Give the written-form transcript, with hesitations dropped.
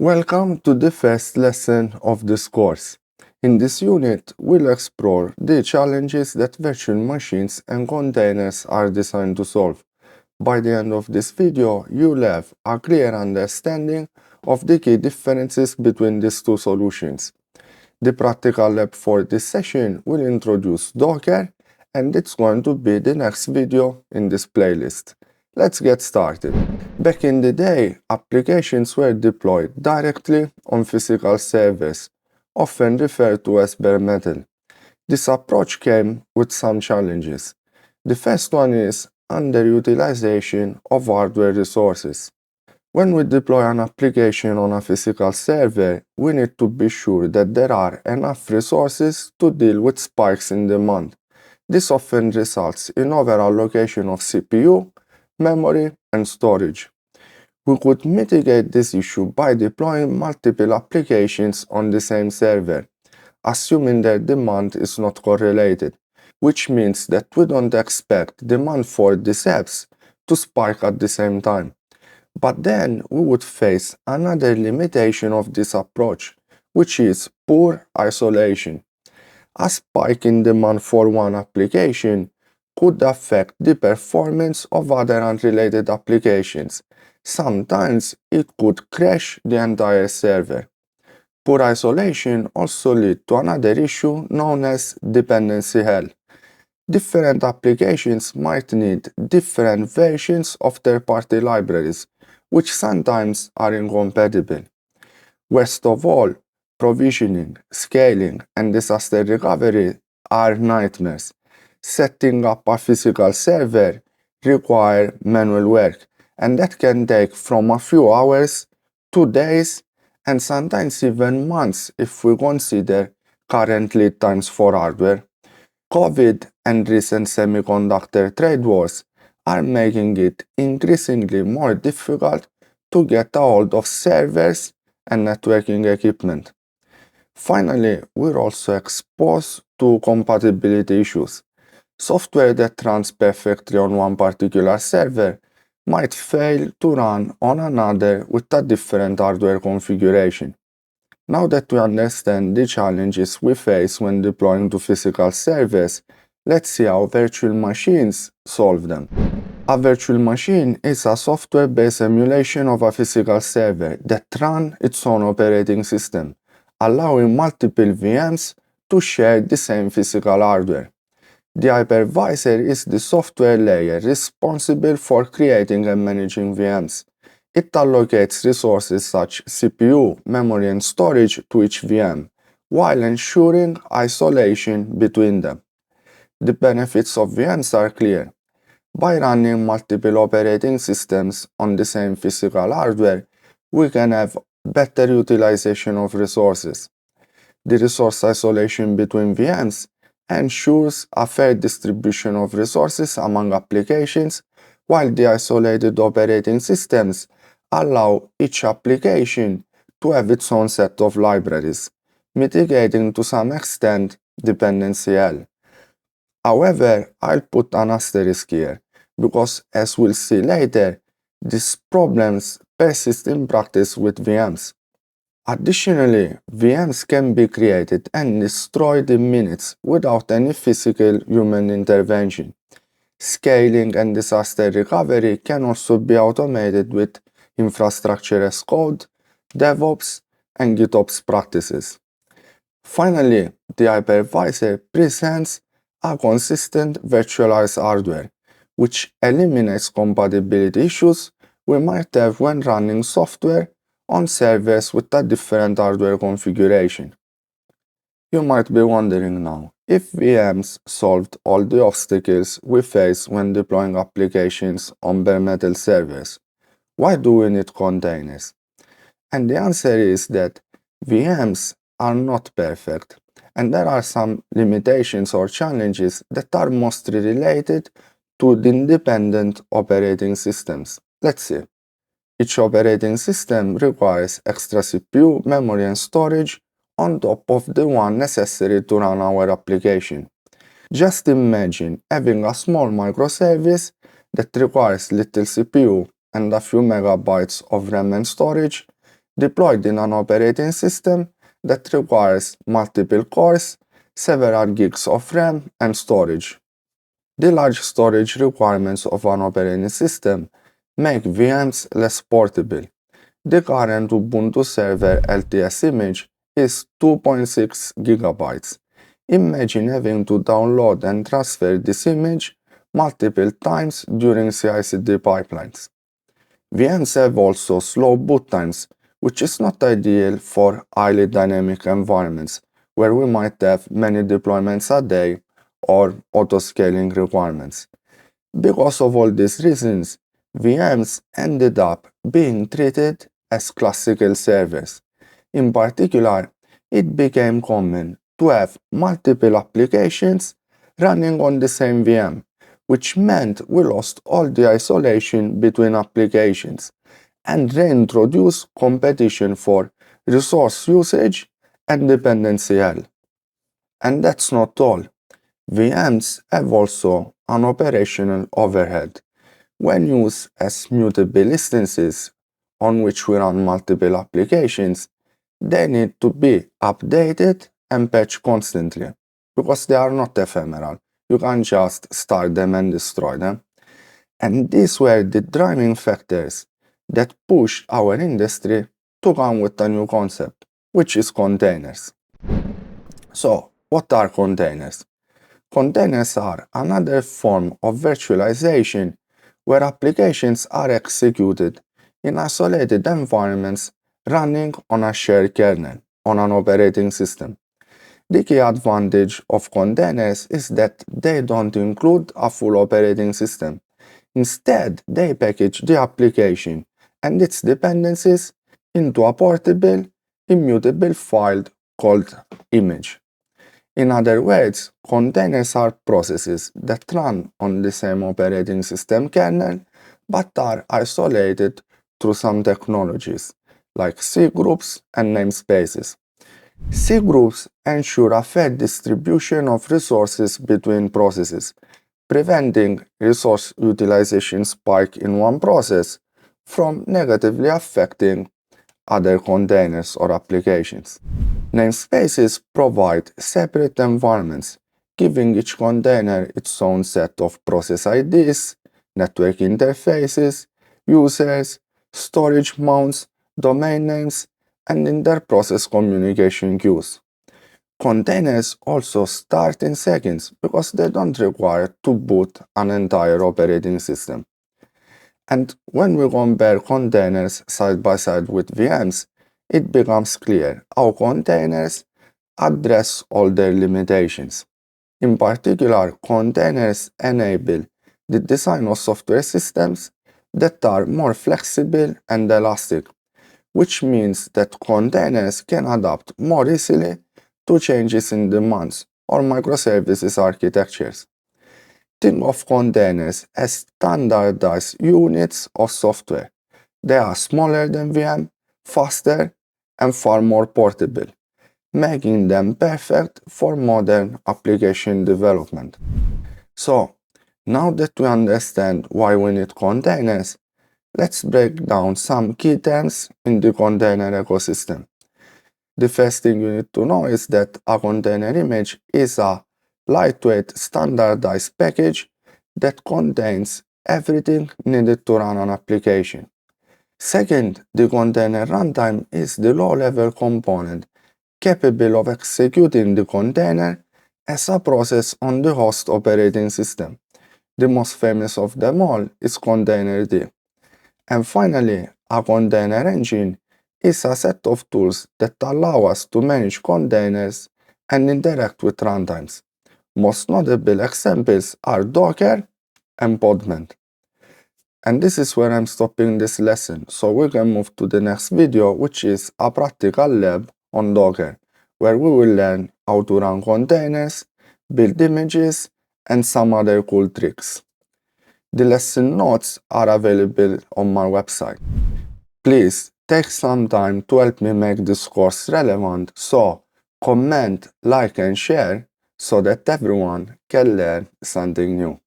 Welcome to the first lesson of this course. In this unit, we'll explore the challenges that virtual machines and containers are designed to solve. By the end of this video, you'll have a clear understanding of the key differences between these two solutions. The practical lab for this session will introduce Docker, and it's going to be the next video in this playlist. Let's get started. Back in the day, applications were deployed directly on physical servers, often referred to as bare metal. This approach came with some challenges. The first one is underutilization of hardware resources. When we deploy an application on a physical server, we need to be sure that there are enough resources to deal with spikes in demand. This often results in over-allocation of CPU, memory, and storage. We could mitigate this issue by deploying multiple applications on the same server, assuming their demand is not correlated, which means that we don't expect demand for these apps to spike at the same time. But then we would face another limitation of this approach, which is poor isolation. A spike in demand for one application could affect the performance of other unrelated applications. Sometimes it could crash the entire server. Poor isolation also leads to another issue known as dependency hell. Different applications might need different versions of third-party libraries, which sometimes are incompatible. Worst of all, provisioning, scaling, and disaster recovery are nightmares. Setting up a physical server requires manual work, and that can take from a few hours to days and sometimes even months if we consider current lead times for hardware. COVID and recent semiconductor trade wars are making it increasingly more difficult to get a hold of servers and networking equipment. Finally, we're also exposed to compatibility issues. Software that runs perfectly on one particular server might fail to run on another with a different hardware configuration. Now that we understand the challenges we face when deploying to physical servers, let's see how virtual machines solve them. A virtual machine is a software-based emulation of a physical server that runs its own operating system, allowing multiple VMs to share the same physical hardware. The hypervisor is the software layer responsible for creating and managing VMs. It allocates resources such as CPU, memory, and storage to each VM, while ensuring isolation between them. The benefits of VMs are clear. By running multiple operating systems on the same physical hardware, we can have better utilization of resources. The resource isolation between VMs ensures a fair distribution of resources among applications, while the isolated operating systems allow each application to have its own set of libraries, mitigating to some extent dependency hell. However, I'll put an asterisk here, because as we'll see later, these problems persist in practice with VMs. Additionally, VMs can be created and destroyed in minutes without any physical human intervention. Scaling and disaster recovery can also be automated with infrastructure as code, DevOps, and GitOps practices. Finally, the hypervisor presents a consistent virtualized hardware, which eliminates compatibility issues we might have when running software on servers with a different hardware configuration. You might be wondering now, if VMs solved all the obstacles we face when deploying applications on bare metal servers, why do we need containers? And the answer is that VMs are not perfect, and there are some limitations or challenges that are mostly related to the independent operating systems. Let's see. Each operating system requires extra CPU, memory, and storage on top of the one necessary to run our application. Just imagine having a small microservice that requires little CPU and a few megabytes of RAM and storage deployed in an operating system that requires multiple cores, several gigs of RAM, and storage. The large storage requirements of an operating system make VMs less portable. The current Ubuntu server LTS image is 2.6 gigabytes. Imagine having to download and transfer this image multiple times during CI/CD pipelines. VMs have also slow boot times, which is not ideal for highly dynamic environments where we might have many deployments a day or auto-scaling requirements. Because of all these reasons, VMs ended up being treated as classical servers. In particular, it became common to have multiple applications running on the same VM, which meant we lost all the isolation between applications and reintroduced competition for resource usage and dependency hell. And that's not all. VMs have also an operational overhead. When used as mutable instances on which we run multiple applications, they need to be updated and patched constantly because they are not ephemeral. You can't just start them and destroy them. And these were the driving factors that pushed our industry to come with a new concept, which is containers. So, what are containers? Containers are another form of virtualization where applications are executed in isolated environments running on a shared kernel on an operating system. The key advantage of containers is that they don't include a full operating system. Instead, they package the application and its dependencies into a portable, immutable file called image. In other words, containers are processes that run on the same operating system kernel but are isolated through some technologies like C groups and namespaces. C groups ensure a fair distribution of resources between processes, preventing resource utilization spike in one process from negatively affecting other containers or applications. Namespaces provide separate environments, giving each container its own set of process IDs, network interfaces, users, storage mounts, domain names, and inter-process communication queues. Containers also start in seconds because they don't require to boot an entire operating system. And when we compare containers side by side with VMs, it becomes clear how containers address all their limitations. In particular, containers enable the design of software systems that are more flexible and elastic, which means that containers can adapt more easily to changes in demands or microservices architectures. Think of containers as standardized units of software. They are smaller than VM, faster, and far more portable, making them perfect for modern application development. So, now that we understand why we need containers, let's break down some key terms in the container ecosystem. The first thing you need to know is that a container image is a lightweight standardized package that contains everything needed to run an application. Second, the container runtime is the low-level component capable of executing the container as a process on the host operating system. The most famous of them all is Containerd. And finally, a container engine is a set of tools that allow us to manage containers and interact with runtimes. Most notable examples are Docker and Podman. And this is where I'm stopping this lesson, so we can move to the next video, which is a practical lab on Docker, where we will learn how to run containers, build images, and some other cool tricks. The lesson notes are available on my website. Please take some time to help me make this course relevant, so comment, like, and share so that everyone can learn something new.